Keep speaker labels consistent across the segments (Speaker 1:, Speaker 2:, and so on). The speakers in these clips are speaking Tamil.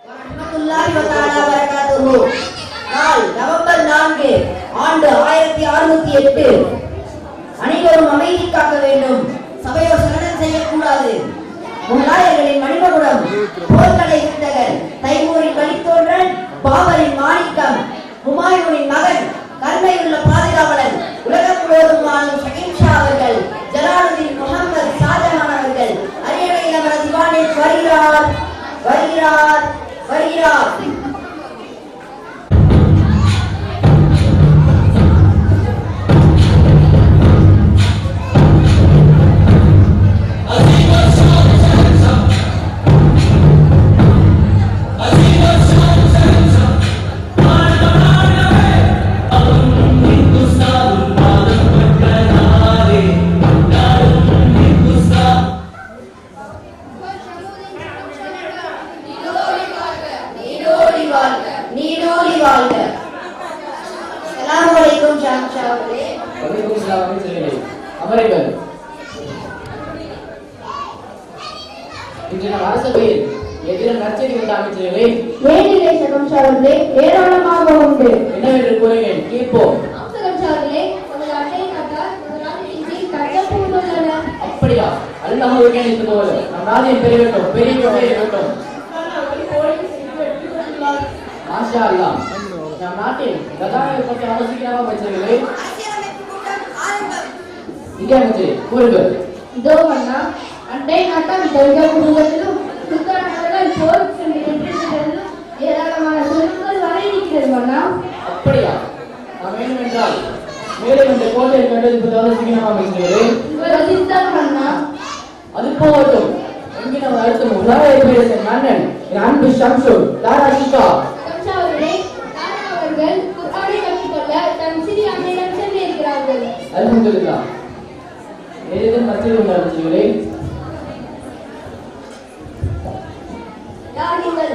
Speaker 1: நாள் நவம்பர் 4 ஆண்டு 1608. அனைவரும் அமைதி காக்க வேண்டும். சபையோர் சலனம் செய்யக்கூடாது. முகலாயர்களின் மணிமகுடம், போர்க்கடை வித்தகர், தைமூரின் வழித்தோன்றல், பாபரின் மாணிக்கம், ஹுமாயூனின் மகன், கருணையுள்ள பாதுகாவலர், உலகம் முழுவதும் வாழும் ஷகின்ஷா அவர்கள், ஜலாலுதீன் முகமது ஷாஜஹான் அவர்கள் அரியணை நகர திவானில் வருகிறார் வருகிறார் வருகிறார்.
Speaker 2: ஏராளமாக உண்டு.
Speaker 3: என்னவென்று கூறுகிறேன், கேட்போம். அப்படியா? அல்லாஹ்வுக்கே போல நம் ராஜ்யம் பெருகட்டும், பெருகட்டும். மாஷா அல்லாஹ். நம் நாட்டில் கதாநாயக பற்றி ஆலோசிக்கிறவா வச்சிருக்கிறேன். இங்கே அமைச்சரே கூறுங்கள்.
Speaker 2: இதோ அண்ணா, அண்டை நாட்டம் தெய்வ குடும்பத்திலும் சுல்தானர்கள் போர் சென்றிருக்கிறது. ஏராளமான சொற்கள் வரை இருக்கிறது அண்ணா.
Speaker 3: அப்படியா? நான் வேண்டும் என்றால் மேலும் இந்த கோட்டையை கண்டது ஆலோசிக்கிறவா வச்சிருக்கிறேன்.
Speaker 2: அண்ணா,
Speaker 3: அது போகட்டும். எங்கே நம்ம அடுத்த முகலாய பேரரசன் மன்னன் அன்பு ஷம்சு தாரா ஷிகா
Speaker 2: அவர்கள் குர்ஆனை கற்றுக்கொள்ள தன் சிறிய அன்னையிடம் சென்றிருக்கிறார்கள்.
Speaker 3: அல்ஹம்துலில்லாஹ். ஏதேனும் மத்தியில் உண்டாச்சுங்களே?
Speaker 2: யார் நீங்கள்?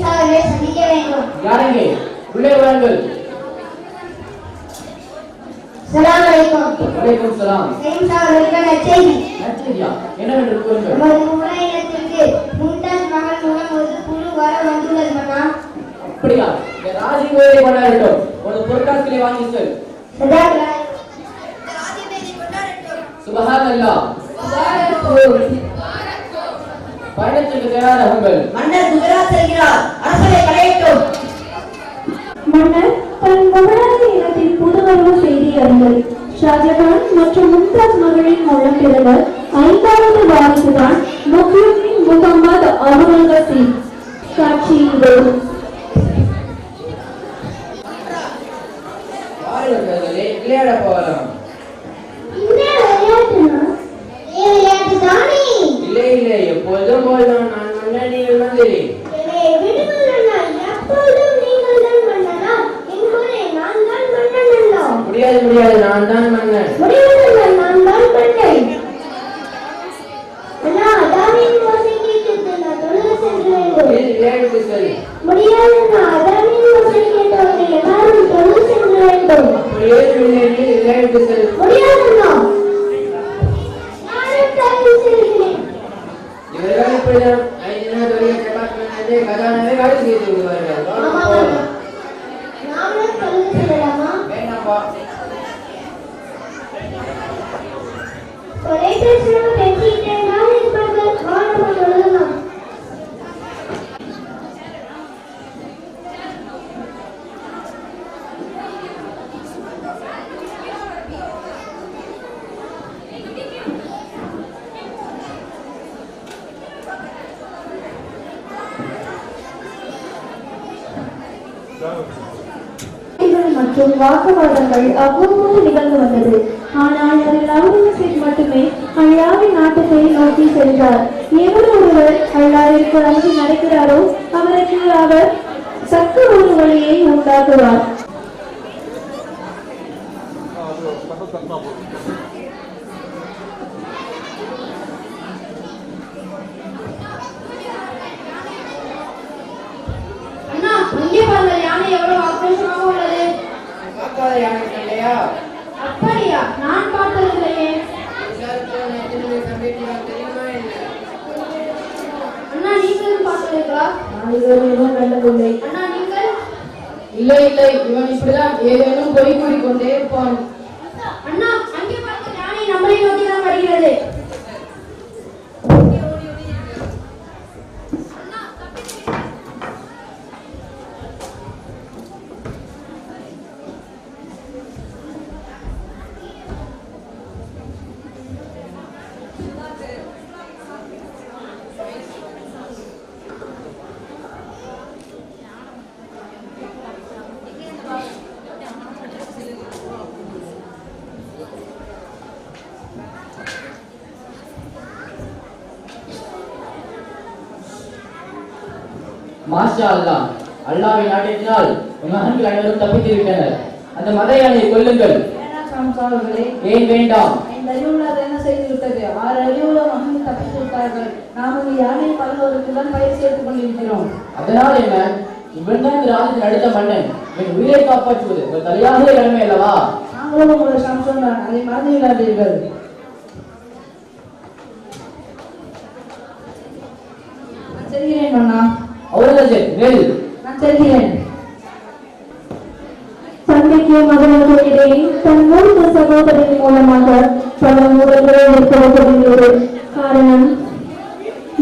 Speaker 2: சாரை சந்திக்க வேண்டும்.
Speaker 3: யாருங்க? உள்ளே வாருங்கள்.
Speaker 2: ஸலாம் அலைக்கும்.
Speaker 3: வலைக்கும் ஸலாம்.
Speaker 2: அவர்கள்
Speaker 3: நச்சரியா என்னவென்று கூறுங்கள்.
Speaker 2: நமது முறையினத்திற்கு மும்தாஜ் மகள் மூலம் ஒரு குழு வர வந்துள்ளது மன்னா.
Speaker 3: அப்படியா? இந்த ராஜ்யத்தை கொண்டாடட்டும். ஒரு பொற்காசுகளை வாங்கி செல். சுபஹானல்லாஹ். பயணத்துக்கு தயாராகுங்கள்.
Speaker 1: மன்னர் குஜராத் செல்கிறார். அரசரை கலையட்டும்.
Speaker 4: மன்னர் தன் முகலாய இனத்தின் புதுவரவு செய்தி அறிந்தது. ஷாஜகான் மற்றும் மும்தாஜ் மகளின் மூலம் பிறந்த 5வது வாரிசுதான் முக்யுதீன் முகமது அவுரங்கசீப். காட்சி இதோ.
Speaker 3: வாருங்களே, விளையாட போகலாம். இல்லை, எப்பொழுதும் போல்தான். நான் மன்னர், நீங்கள் மந்திரி. முடியாது, நான் தான் மன்னர். விளையாடுக்கு செல். அப்படியே விளையாடுக்கு செல். இவர்கள் இப்படிதான் 5 நாள் வரைக்கும் செப்பாத்து கதாநாயகரை காடு செய்து விடுவார்கள். வேண்டாம்பா.
Speaker 4: மற்றும் வாக்குவாதங்கள் அவ்வப்போது நிகழ்ந்து வந்தது. ஆனால் அதில் அவுரங்கசீப் மட்டுமே அல்லாவின் நாட்டத்தை நோக்கி சென்றார். எவர் ஒருவர் அல்லாவிற்கு அங்கு நடக்கிறாரோ அவருக்கு அவர் தக்க ஒரு வழியை உண்டாக்குவார்.
Speaker 2: அப்படியா? நான் பார்த்ததில்லையே. அண்ணா, நீங்களும் பார்த்தது இருக்கா?
Speaker 3: நான் இதுவரை எதுவும் கண்டதில்லை.
Speaker 2: அண்ணா நீங்கள்?
Speaker 3: இல்லை இல்லை, இவன் இப்படிதான் ஏதேனும் பொய் கூறிக்கொண்டே இருப்பான்.
Speaker 2: அண்ணா அங்கே பார்த்து யானை நம்மளை நோக்கி தான் வருகிறது.
Speaker 3: மாஷா அல்லாஹ், அல்லாஹ்வின் நாட்டத்தினால் மகன்கள் அனைவரும் தப்பித்திருக்கின்றனர். அந்த மத யானையை கொல்லுங்கள். ஏன் வேண்டாம்?
Speaker 5: என்ன செய்து விட்டது? 6 அறிவுள்ள மகன்கள் தப்பித்து விட்டார்கள். நாம் இந்த யானை பலவருக்கு தான் பயிர் சேர்த்துக் கொண்டிருக்கிறோம்.
Speaker 3: அதனால் என்ன? இவன் தான் இந்த ராஜ்யத்தின் அடுத்த மன்னன். இவன் உயிரை காப்பாற்றுவது ஒரு தலையாகிய கடமை அல்லவா?
Speaker 5: நாங்களும் உங்களை சம்சம் தான், அதை மறந்து விடாதீர்கள். நான் செல்கிறேன் மன்னா.
Speaker 3: அவுரங்கசீப் நெல்.
Speaker 5: நான் செல்கிறேன்.
Speaker 4: தந்தைக்கு மகனுக்கு இடையே தன் மூத்த சகோதரின் மூலமாக பல முறைகளை ஏற்படுத்தப்படுகிறது. காரணம்,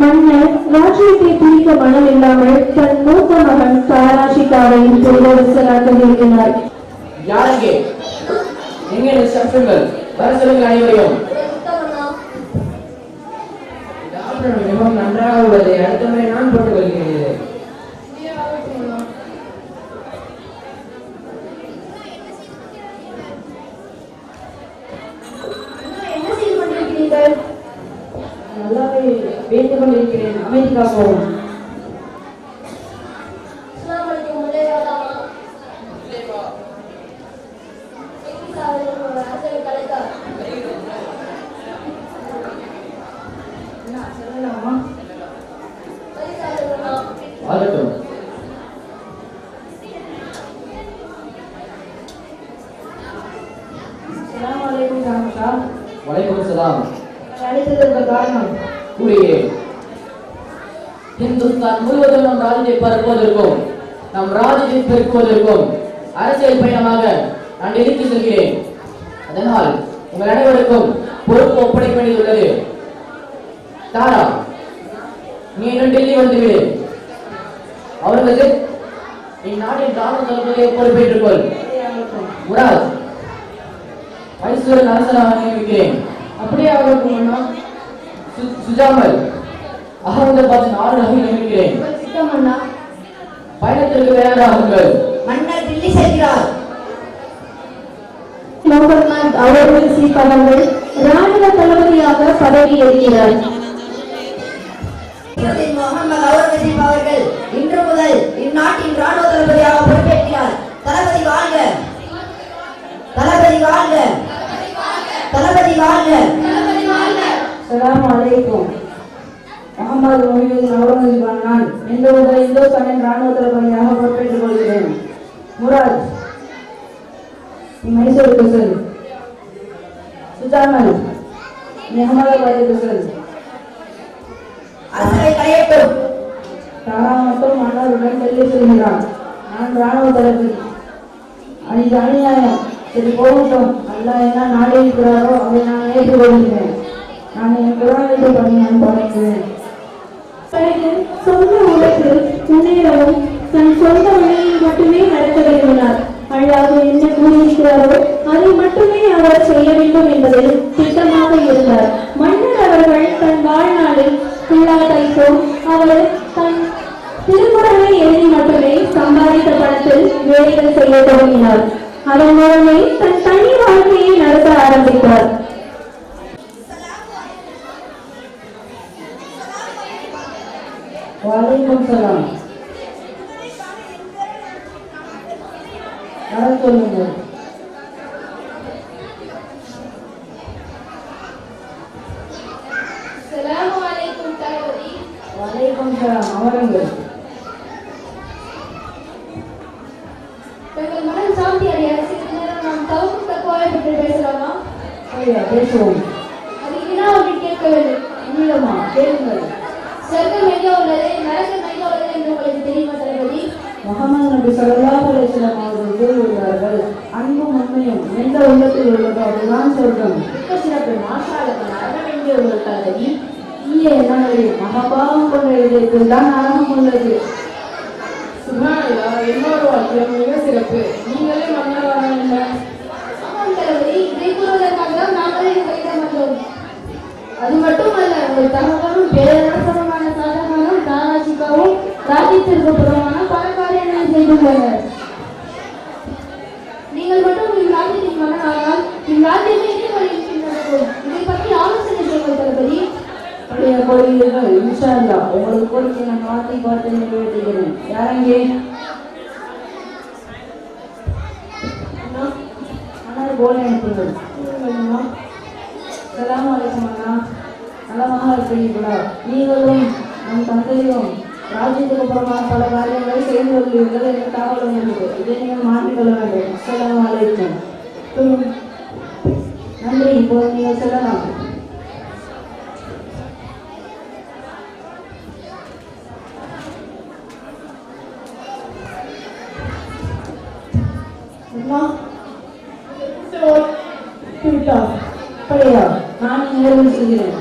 Speaker 4: மன்னர் ராஜ்யத்தை பிரிக்க மனம் இல்லாமல் தன் மூத்த மகன் தாராஷிகாவை பேரரசராக இருக்கிறார்.
Speaker 3: யாரங்கே? எங்கே சம்சுங்கள்? வர சொல்லுங்கள் அனைவரையும். மிகவும் நன்றாக உள்ளது. அடுத்த முறை நான் போட்டுக் கொள்கிறேன்.
Speaker 2: என்ன செய்து கொண்டிருக்கிறீர்கள்?
Speaker 5: நல்லாவே பேசிக் கொண்டிருக்கிறேன். அமெரிக்கா போவோம்.
Speaker 2: அஸ்ஸலாமு அலைக்கும். உள்ளே வரலாமா?
Speaker 5: செல்லலாமா?
Speaker 3: ஆகட்டும்.
Speaker 5: அஸ்ஸலாமு அலைக்கும் ஜாமஷா.
Speaker 3: வலைக்கும் சலாம்.
Speaker 5: அழைத்ததற்கு காரணம்
Speaker 3: கூறுகிறேன். இந்துஸ்தான் முழுவதும் நம் ராஜ்யத்தை பரப்புவதற்கும் நம் ராஜ்யத்தை பெருக்குவதற்கும் அரசியல் பயணமாக நான் டெல்லிக்கு செல்கிறேன். அதனால் உங்கள் அனைவருக்கும் பொறுப்பு ஒப்படைக்க வேண்டியுள்ளது. தாரா, நீ இன்னும் டெல்லி வந்துவிடு. அவர்களுக்கு இந்நாட்டின் ராணுவ தளபதியை பொறுப்பேற்றுக் கொள். முராத், மைசூரின் அரசனாக நியமிக்கிறேன்.
Speaker 5: அப்படியே ஆகட்டும் அண்ணா.
Speaker 3: சுஜாமல், அகமதாபாத்தின் ஆளுநராக நியமிக்கிறேன்.
Speaker 5: சித்தம் அண்ணா.
Speaker 3: பயணத்திற்கு தயாராகுங்கள்.
Speaker 1: மன்னர் டில்லி செல்கிறார்.
Speaker 4: முகமது அவுரங்கசீப் அவர்கள் ராணுவ தளபதியாக பதவி ஏற்கிறார்.
Speaker 1: முகமது அவுரங்கசீப் அவர்கள் இன்று முதல் இந்நாட்டின் ராணுவ தளபதியாக பொறுப்பேற்கிறார். தளபதி வாழ்க! தளபதி வாழ்க! தளபதி வாழ்க!
Speaker 5: அஸ்ஸலாமு அலைக்கும். முகமது மொஹியுதீன் அவுரங்கசீப் நான் இன்று முதல் இந்துஸ்தானின் ராணுவ தளபதியாக பொறுப்பேற்றுக் கொள்கிறேன். முராத், நீ மைசூருக்கு செல். சுஜாமல், நீ அகமதாபாத்துக்கு செல்.
Speaker 1: அரசவை களையட்டும்.
Speaker 5: தாரா மட்டும் மன்னருடன் டெல்லி செல்கிறான். நான் ராணுவ தளபதி. இது அநியாயம். சரி போகட்டும். அல்லாஹ் என்ன நாடி இருக்கிறாரோ அதை நான் ஏற்றுக்கொள்கிறேன். நான் என் குரானத்தை பண்ணி நான் படைக்கிறேன்.
Speaker 4: பிறகு சொந்த உலகில் முன்னேறவும் தன் சொந்த வழியில் மட்டுமே நடக்க விரும்பினார். அல்லாஹ் என்ன கூறியிருக்கிறாரோ அதை மட்டுமே அவர் செய்ய வேண்டும் என்பதில் திட்டமாக இருந்தார். மன்னர் அவர்கள் தன் வாழ்நாளில் பிள்ளாதைக்கும் அவர் தன் திருக்குறளை எழுதி மட்டுமே சம்பாதித்த பணத்தில் வேலைகள் செய்ய தொடங்கினார். அதன் மூலமே தன் தனி வாழ்க்கையை நடத்த ஆரம்பித்தார்.
Speaker 5: வலைக்கும் சலாம். வர சொல்லுங்கள்.
Speaker 2: அஸ்ஸலாமு அலைக்கும் தளபதி.
Speaker 5: வலைக்கும் சலாம். அமருங்கள்.
Speaker 2: தங்கள் மனம் சாந்தி அடைய சிறிது நேரம் நாம் தவறும் தக்குவாவை பற்றி பேசலாமா?
Speaker 5: பேசுவோம்.
Speaker 2: அதுக்கு நான் ஒன்று கேட்க வேண்டும்.
Speaker 5: நீளமா கேளுங்கள்.
Speaker 2: சொர்க்கம் எங்கே உள்ளது? நரகம் எங்கே போகிறது என்று உங்களுக்கு தெரியுமா தளபதி?
Speaker 5: முகமது நபி ஸல்லல்லாஹு அலைஹி வஸல்லம் அவர்கள் கூறியுள்ளார்கள், அன்பும் உண்மையும் எந்த உள்ளத்தில் உள்ளதோ அதுதான் சொர்க்கம்.
Speaker 2: மிக்க சிறப்பு. மாஷா அல்லாஹ். நரகம் எங்கே உள்ளது தளபதி?
Speaker 5: தீய எண்ணங்களில் மகபாவம் கொண்ட இதயத்தில் தான் நரகம் உள்ளது.
Speaker 3: சுப்ஹானல்லாஹ், இன்னொரு வாக்கியம் மிக சிறப்பு. நீங்களே மன்னராக என்ன?
Speaker 2: ஆமாம் தளபதி, இதை கூறுவதற்காக தான் நாங்களே உங்களிடம் வந்தோம். அது மட்டுமல்ல, ஒரு தகவலும் பேரரசமான சாதகமும் தாராசிக்காவும் ராஜ்யத்திற்கு புறமான பல காரியங்களை செய்துள்ளனர். நீங்கள் மட்டும் இவ்ராஜ்யத்தின் மன்னரானால் இவ்ராஜ்யமே எதிர்வழியில் நடக்கும். இதை பற்றி ஆலோசனை செய்வது தளபதி.
Speaker 5: அப்படியே கொள்கிறீர்கள். இன்ஷா அல்லாஹ் உங்களுக்கு கோரிக்கை நான் வார்த்தை பார்த்து நிறைவேற்றுகிறேன். யாரங்கே அண்ணா போல அனுப்புங்கள். சலாம் அலைக்கும் அண்ணா, நலமாக இருக்கிறீர்களா? நீங்களும் நம் தந்தையும் ராஜ்யத்துக்கு அப்புறமான பல காரியங்களை செய்து கொள்வீர்கள் என்ற தகவல் வந்தது. இதை நீங்கள் மாற்றிக்கொள்ள வேண்டும். சலாம் அலைக்கும். நன்றி. இப்போது நீங்கள் சொல்லலாம். அப்படியா? நான் நேரில் செய்கிறேன்.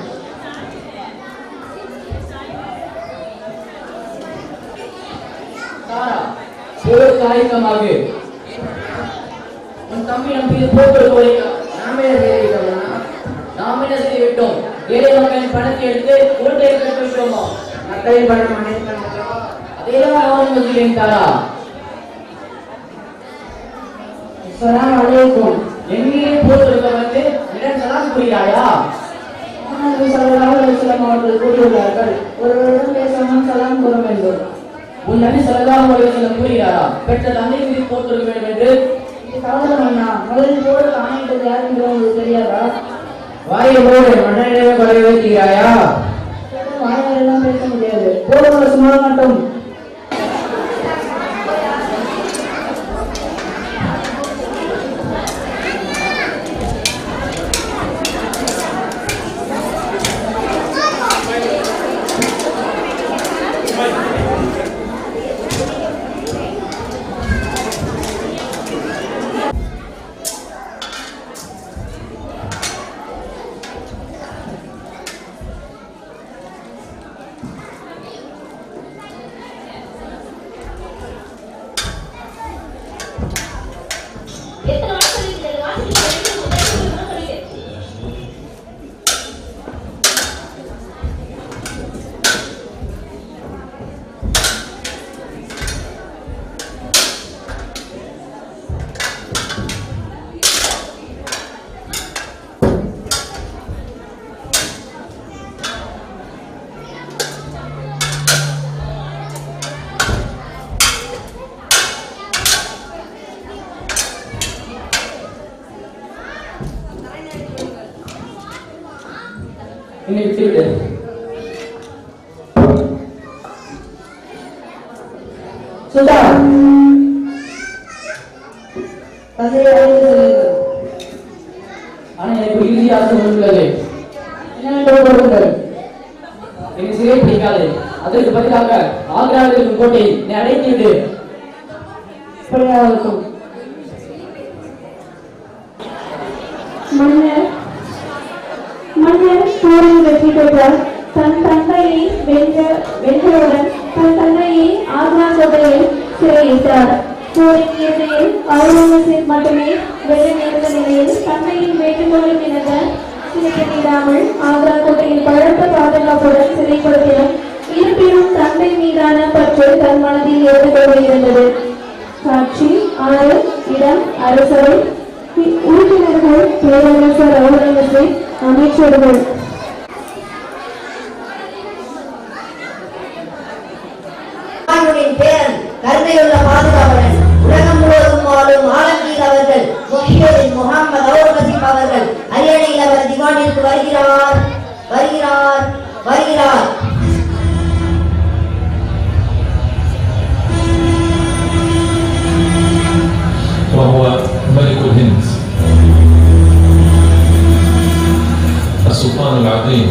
Speaker 3: தாரா, போருக்கு ஆயத்தமாக. உன் தம்பி நம்பி போக்கு நாமே நாம் என்ன செய்து விட்டோம்? ஏழை மக்களின் பணத்தை எடுத்து உருட்டை கட்டு விட்டோமோ? மக்களின் பணம் அதையெல்லாம் கவனம் வச்சுக்கிறேன் தாரா.
Speaker 5: சலாம் அலைக்கும்.
Speaker 3: எங்கே போட்டிருக்க வந்து இடம் சலாம் புரியாயா?
Speaker 5: முகமது ஸல்லல்லாஹு அலைஹி வஸல்லம் அவர்கள் கூறியுள்ளார்கள், ஒருவரிடம் பேசாமல் சலாம் கூற வேண்டும்.
Speaker 3: உன் நபி ஸல்லல்லாஹு அலைஹி வஸல்லம் கூறுகிறாரா பெற்ற தந்தை மீது போட்டிருக்க வேண்டும் என்று?
Speaker 5: இது தவறு அண்ணா. முதலில் போடு ஆணையிட்டது யார் என்று உங்களுக்கு தெரியாதா?
Speaker 3: வாயை போடு, மன்னனிடமே கொலை வைக்கிறாயா?
Speaker 5: வாயாலெல்லாம் பேச முடியாது. போடுவதை சும்மா மட்டும்.
Speaker 3: என்னை விட்டுவிடு.
Speaker 5: சுதா, தந்தையை அழைத்து செல்லுங்கள்.
Speaker 3: ஆனால் எனக்கு இறுதியாக உள்ளது.
Speaker 5: என்னவென்று கூறுங்கள்.
Speaker 3: எனக்கு சிறை பிடிக்காது. அதற்கு பதிலாக ஆக்ராவில் இருக்கும் கோட்டை என்னை அடைத்து விடு.
Speaker 5: இப்படியாகட்டும்.
Speaker 4: மன்னர் போரில் வெற்றி பெற்றார். தன் தந்தையை வென்றவுடன் தன் தந்தையை ஆக்ரா கோட்டையில் சிறையிட்டார். போரின் இறுதியில் அவுரங்கசீப் மட்டுமே வெல்ல நேர்ந்த நிலையில் தந்தையின் வேண்டுகோளுக்கு இணங்க சிறையிடாமல் ஆக்ரா கோட்டையில் பலத்த பாதுகாப்புடன் சிறைப்படுத்தினர். இருப்பினும் தந்தை மீதான பற்று தன் மனதில் இருந்து கொண்டிருந்தது. காட்சி 6. இடம் அரசவை. உறுப்பினர்கள் பேரரசர் அவுரங்கசீப், அமைச்சர்கள்.
Speaker 1: பேரன் கருணையுள்ள பாதுகாவலன் உலகம் முழுவதும் வாழும் ஆலங்கீர் அவர்கள் முகமது அவுரங்கசீப் அவர்கள் அரியணையில் அவர் திவானிற்கு வருகிறார் வருகிறார் வருகிறார்.
Speaker 6: وهو ملك الهند السلطان العظيم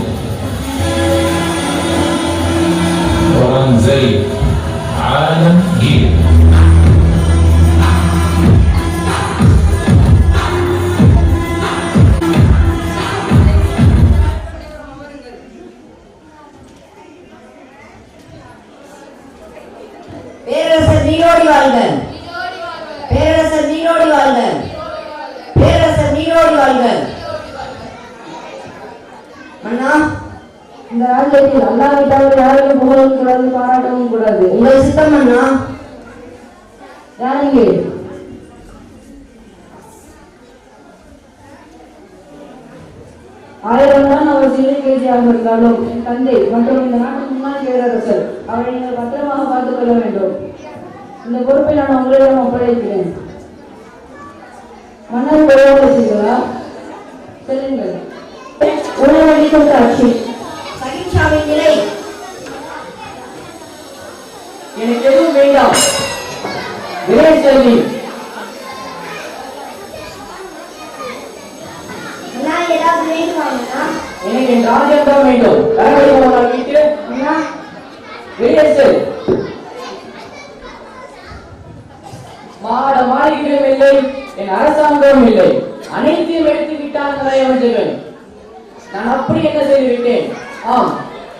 Speaker 6: أورانغزيب
Speaker 1: வாழ்க. மன்னா,
Speaker 5: இந்த ராஜ்யத்தில் அல்லாஹ்வை தவிர யாரையும் புகழவும் கூடாது, பாராட்டவும் கூடாது.
Speaker 1: உங்கள் சித்தம் மன்னா.
Speaker 5: யாருங்க? ஆயிரம் அவர் சிறை கைதியாக இருந்தாலும் என் தந்தை மற்றும் இந்த நாட்டின் முன்னாள் பேரரசர் அவரை நீங்கள் பத்திரமாக பார்த்துக் கொள்ள வேண்டும். இந்த பொறுப்பை நான் உங்களிடம் ஒப்படைக்கிறேன். மன்னர் பேரரசுகளா, செல்லுங்கள்.
Speaker 4: உணவளிக்கும் காட்சி.
Speaker 1: சகிம்சாவின் நிலை.
Speaker 3: எனக்கு எதுவும் வேண்டாம். விரை செல்வி.
Speaker 1: மன்னா, ஏதாவது வேண்டுமா மன்னா?
Speaker 3: எனக்கு என் ராஜ்யம் தான் வேண்டும். கடவுளை போனால் வீட்டு
Speaker 1: மன்னா,
Speaker 3: வெளியே செல். மாளிகையும் இல்லை, என் அரசாங்கம் இல்லை. அனைத்தையும் எடுத்து விட்டான் அமைச்சர்கள். நான் அப்படி என்ன செய்து விட்டேன்? ஆம்,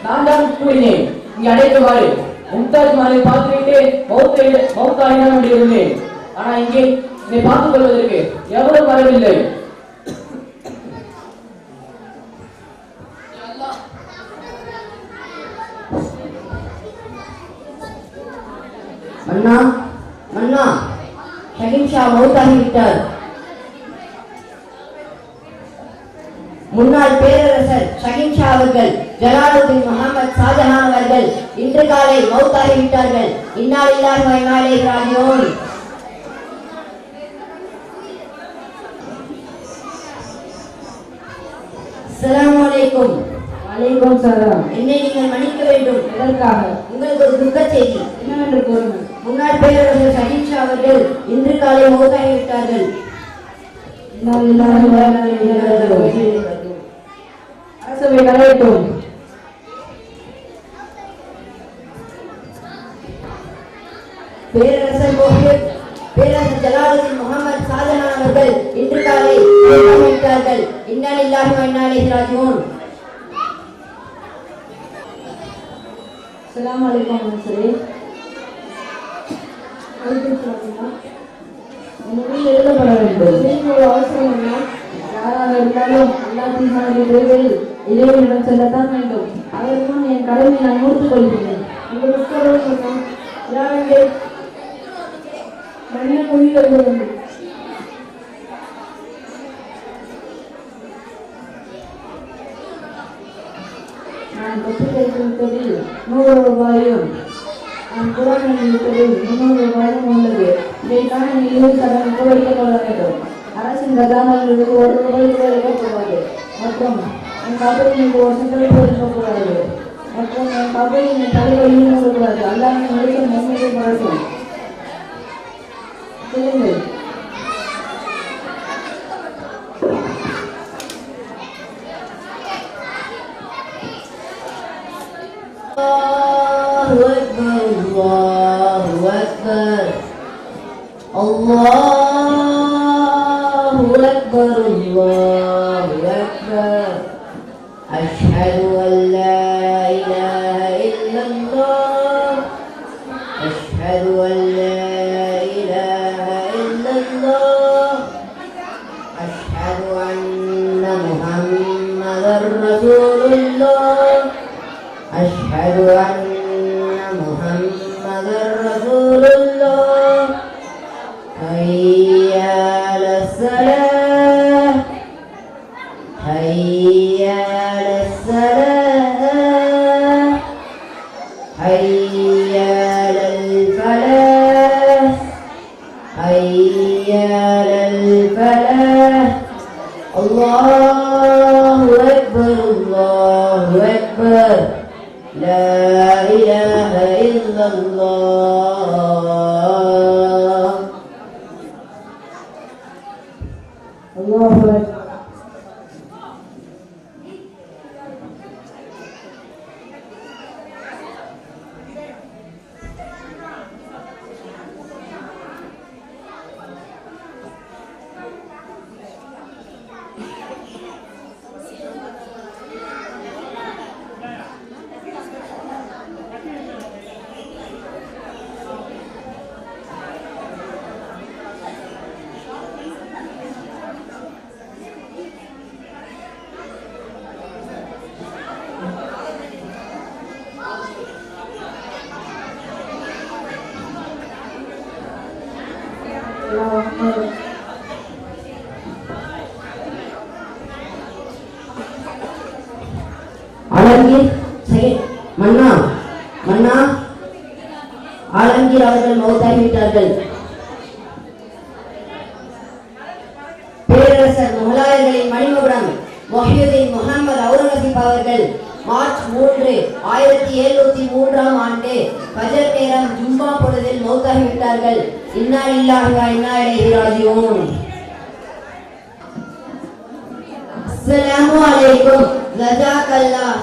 Speaker 3: நான் தான் கூறினேன், இங்கே அடைக்குமாறு மும்தாஜ் மஹலை பார்த்துவிட்டு மௌத்தாயிடம் இருந்தேன். ஆனா இங்கே என்னை பார்த்துக் கொள்வதற்கு எவ்வளவு வரவில்லை.
Speaker 1: மன்னா, மன்னா, ஷகிம்ஷா மௌத்தாகிவிட்டார். முன்னாள் பேரரசர் ஷகிம்ஷா அவர்கள் ஜலாலுதீன் முகமது ஷாஜஹான் அவர்கள் இன்று காலை மௌத்தாகிவிட்டார்கள். இன்னா லில்லாஹி வ இன்னா இலைஹி ராஜிஊன். அஸ்ஸலாமு அலைக்கும்.
Speaker 5: வலைக்கும் சலாம்.
Speaker 1: என்னை நீங்கள் மன்னிக்க வேண்டும்.
Speaker 5: எதற்காக?
Speaker 1: உங்களுக்கு ஒரு துக்க செய்தி.
Speaker 5: என்னவென்று கூறுங்கள்.
Speaker 1: முன்னாள் பேரரசர் ஷகிம்ஷா அவர்கள் இன்று காலை மௌத்தாகிவிட்டார்கள்.
Speaker 5: அரசவை கலையட்டும்.
Speaker 1: பேரரசர் ஜலாலுதீன் முகமது ஷாஜஹான் அவர்கள் இன்று காலை மௌத்தாகிவிட்டார்கள். இன்னா லில்லாஹி வ இன்னா இலைஹி ராஜிஊன்.
Speaker 5: அஸ்ஸலாமு அலைக்கும் மன்சூரே. உங்கள் எழுதப்பட வேண்டும். ஒரு அவசரம் என்ன? யாராக இருந்தாலும் அல்லாஹ்வின் விரைவில் இறைவனிடம் செல்லத்தான் வேண்டும். அதற்கும் என் கடமை நான் முடித்துக் கொள்கிறேன். உங்கள் உத்தரவு சொன்னால் யாரெங்கே மன்ன மொழி எழுத வேண்டும். நான் கற்றுக்கொடுத்ததில் 100 ரூபாயும் நான் குரான் எழுதியதில் 300 ரூபாயும் உள்ளது. இதைக்கான நிலையில் கடன் வைத்துக் கொள்ள வேண்டும். அரசின் கஜானாவிலிருந்து 1 ரூபாய் கூட எடுக்கக்கூடாது. மற்றும் என் கபடியில் 1 சென்டர் கூட இருக்கக்கூடாது. மற்றும் என் கபடியில் என் தலைவலியும் இருக்கக்கூடாது. அல்லாஹ் முடிக்க நன்மையை பழக்கும். சொல்லுங்கள்.
Speaker 1: Allahu Akbar, Allahu Akbar, Allahu Akbar, Allahu Akbar. Ashhadu an la ilaha illallah, ashhadu an la ilaha illallah, ashhadu anna Muhammadar Rasulullah, ashhadu anna Muhammadar Rasulullah. Hayya 'alas salah, hayya 'alas salah, hayya 'alal falah, hayya 'alal falah. Allahu Akbar, Allahu Akbar. La ilaha illallah.
Speaker 5: Allahu Akbar.
Speaker 1: ஆலங்கீர் மன்னா மன்னா ஆலங்கீர் அவர்கள் மௌத்தாகிவிட்டார்கள். பேரரசர் முகலாயர்களின் மணிமகுடம் மொஹியுதீன் முகமது அவுரங்கசீப் அவர்கள் மார்ச் 3, 1703 ஆண்டு ஃபஜர் நேரம் ஜும்மா பொழுதில் மௌத்தாகிவிட்டார்கள். இன்னா லில்லாஹி வ இன்னா இலைஹி ராஜிஊன். அஸ்ஸலாமு அலைக்கும். ஜஸாக்கல்லாஹ்.